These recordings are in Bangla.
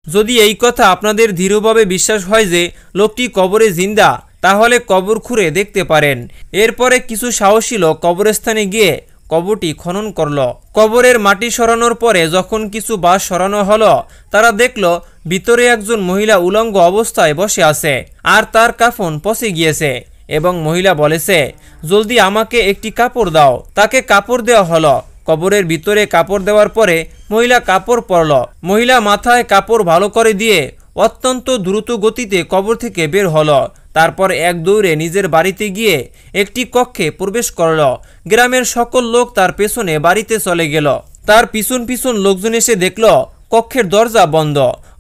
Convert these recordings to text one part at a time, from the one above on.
যদি এই কথা আপনাদের দৃঢ়ভাবে বিশ্বাস হয় যে লোকটি কবরে জিন্দা, তাহলে কবর খুঁড়ে দেখতে পারেন। এরপরে কিছু সাহসী লোক কবরস্থানে গিয়ে কবরটি খনন করল। কবরের মাটি সরানোর পরে যখন কিছু বাঁশ সরানো হলো, তারা দেখল ভিতরে একজন মহিলা উলঙ্গ অবস্থায় বসে আছে আর তার কাফন পচে গিয়েছে এবং মহিলা বলেছে, জলদি আমাকে একটি কাপড় দাও। তাকে কাপড় দেওয়া হলো। কবরের ভিতরে কাপড় দেওয়ার পরে মহিলা কাপড় পরল। মহিলা মাথায় কাপড় ভালো করে দিয়ে অত্যন্ত দ্রুত গতিতে কবর থেকে বের হলো। তারপর এক দৌড়ে নিজের বাড়িতে গিয়ে একটি কক্ষে প্রবেশ করল। গ্রামের সকল লোক তার পেছনে বাড়িতে চলে গেল। তার পিছন পিছন লোকজন এসে দেখল কক্ষের দরজা বন্ধ।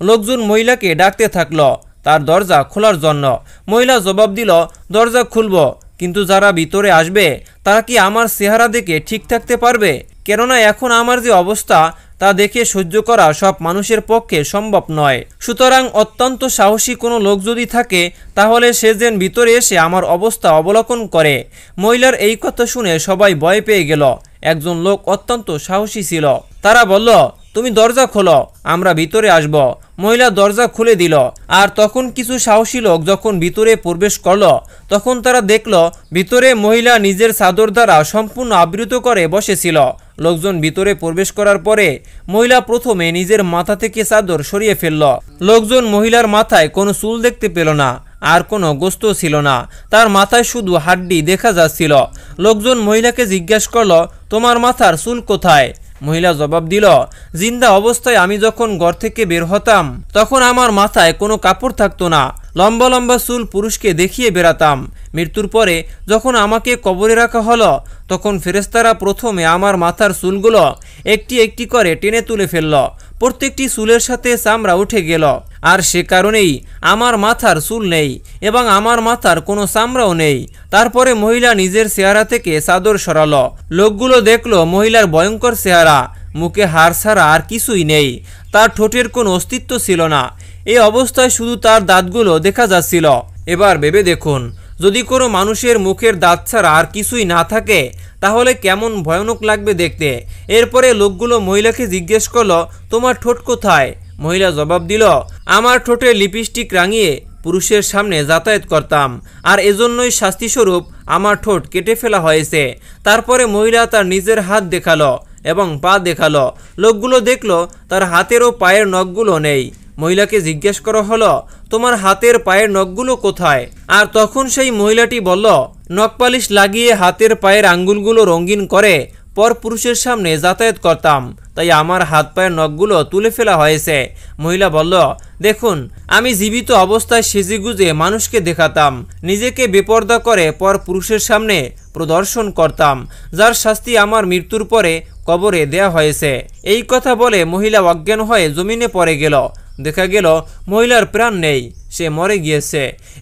লোকজন মহিলাকে ডাকতে থাকলো তার দরজা খোলার জন্য। মহিলা জবাব দিল, দরজা খুলব, কিন্তু যারা ভিতরে আসবে তারা কি আমার চেহারা দেখে ঠিক থাকতে পারবে? কেননা এখন আমার যে অবস্থা তা দেখে সহ্য করা সব মানুষের পক্ষে সম্ভব নয়। সুতরাং অত্যন্ত সাহসী কোনো লোক যদি থাকে তাহলে সে যেন ভিতরে এসে আমার অবস্থা অবলোকন করে। মহিলার এই কথা শুনে সবাই ভয় পেয়ে গেল। একজন লোক অত্যন্ত সাহসী ছিল। তারা বলল, তুমি দরজা খোলো, আমরা ভিতরে আসব। মহিলা দরজা খুলে দিল। আর তখন কিছু সাহসী লোক যখন ভিতরে প্রবেশ করল, তখন তারা দেখল ভিতরে মহিলা নিজের চাদর দ্বারা সম্পূর্ণ আবৃত করে বসেছিল। লোকজন ভিতরে প্রবেশ করার পরে মহিলা প্রথমে নিজের মাথা থেকে চাদর সরিয়ে ফেলল। লোকজন মহিলার মাথায় কোনো চুল দেখতে পেল না, আর কোনো গোস্ত ছিল না। তার মাথায় শুধু হাড্ডি দেখা যাচ্ছিল। লোকজন মহিলাকে জিজ্ঞাসা করল, তোমার মাথার চুল কোথায়? মহিলা জবাব দিল, জিন্দা অবস্থায় আমি যখন ঘর থেকে বের হতাম তখন আমার মাথায় কোনো কাপড় থাকতো না। লম্বা লম্বা চুল পুরুষকে দেখিয়ে বেড়াতাম। মৃত্যুর পরে যখন আমাকে কবরে রাখা হলো, তখন ফেরেশতারা প্রথমে আমার মাথার চুলগুলো একটি একটি করে টেনে তুলে ফেলল। প্রত্যেকটি চুলের সাথে চামড়া উঠে গেল, আর সে কারণেই আমার মাথার চুল নেই এবং আমার মাথার কোনো চামড়াও নেই। তারপরে মহিলা নিজের চেহারা থেকে চাদর সরালো। লোকগুলো দেখলো মহিলার ভয়ঙ্কর চেহারা, মুখে হাড় ছাড়া আর কিছুই নেই। তার ঠোঁটের কোনো অস্তিত্ব ছিল না। এই অবস্থায় শুধু তার দাঁতগুলো দেখা যাচ্ছিল। এবার ভেবে দেখুন, যদি কোনো মানুষের মুখের দাঁত ছাড়া আর কিছুই না থাকে তাহলে কেমন ভয়ানক লাগবে দেখতে। এরপরে লোকগুলো মহিলাকে জিজ্ঞেস করলো, তোমার ঠোঁট কোথায়? মহিলা জবাব দিল, আমার ঠোঁটে লিপস্টিক রাঙিয়ে পুরুষের সামনে যাতায়াত করতাম, আর এজন্যই শাস্তিস্বরূপ আমার ঠোঁট কেটে ফেলা হয়েছে। তারপরে মহিলা তার নিজের হাত দেখালো এবং পা দেখালো। লোকগুলো দেখলো তার হাতের ও পায়ের নখগুলো নেই। মহিলাকে জিজ্ঞেস করা হলো, তোমার হাতের পায়ের নখগুলো কোথায়? আর তখন সেই মহিলাটি বলল, নখপালিশ লাগিয়ে হাতের পায়ের আঙ্গুলগুলো রঙিন করে পর পুরুষের সামনে যাতায়াত করতাম, তাই আমার হাত পায়ের নখগুলো তুলে ফেলা হয়েছে। মহিলা বলল, দেখুন, আমি জীবিত অবস্থায় সেজেগুজে মানুষকে দেখাতাম, নিজেকে বেপরদা করে পর পুরুষের সামনে প্রদর্শন করতাম, যার শাস্তি আমার মৃত্যুর পরে কবরে দেয়া হয়েছে। এই কথা বলে মহিলা অজ্ঞান হয়ে জমিনে পড়ে গেল। দেখা গেল মহিলার প্রাণ নেই, সে মরে গিয়েছে।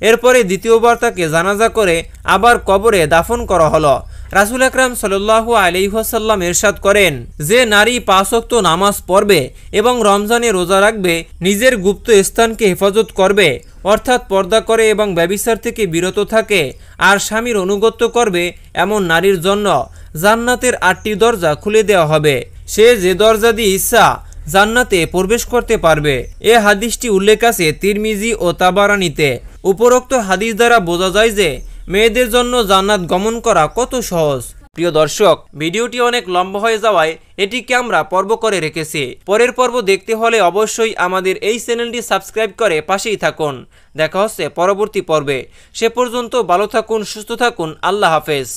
এরপরে দ্বিতীয়বার তাকে জানাজা করে আবার কবরে দাফন করা হলো। রাসূল আকরাম সাল্লাল্লাহু আলাইহি ওয়াসাল্লাম ইরশাদ করেন, যে নারী 5 ওয়াক্ত নামাজ পড়বে এবং রমজানে রোজা রাখবে, নিজের গুপ্ত স্থানকে হেফাজত করবে, অর্থাৎ পর্দা করে এবং ব্যভিচার থেকে বিরত থাকে, আর স্বামীর অনুগত্য করবে, এমন নারীর জন্য জান্নাতের 8টি দরজা খুলে দেওয়া হবে। সে যে দরজা দিয়ে ইচ্ছা জান্নাতে প্রবেশ করতে পারবে। এ হাদিসটি উল্লেখ আছে তিরমিজি ও তাবারানীতে। উপরোক্ত হাদিস দ্বারা বোঝা যায় যে মেয়েদের জন্য জান্নাত গমন করা কত সহজ। প্রিয় দর্শক, ভিডিওটি অনেক লম্বা হয়ে যাওয়ায় এটিকে আমরা পর্ব করে রেখেছি। পরের পর্ব দেখতে হলে অবশ্যই আমাদের এই চ্যানেলটি সাবস্ক্রাইব করে পাশেই থাকুন। দেখা হচ্ছে পরবর্তী পর্বে। সে পর্যন্ত ভালো থাকুন, সুস্থ থাকুন। আল্লাহ হাফেজ।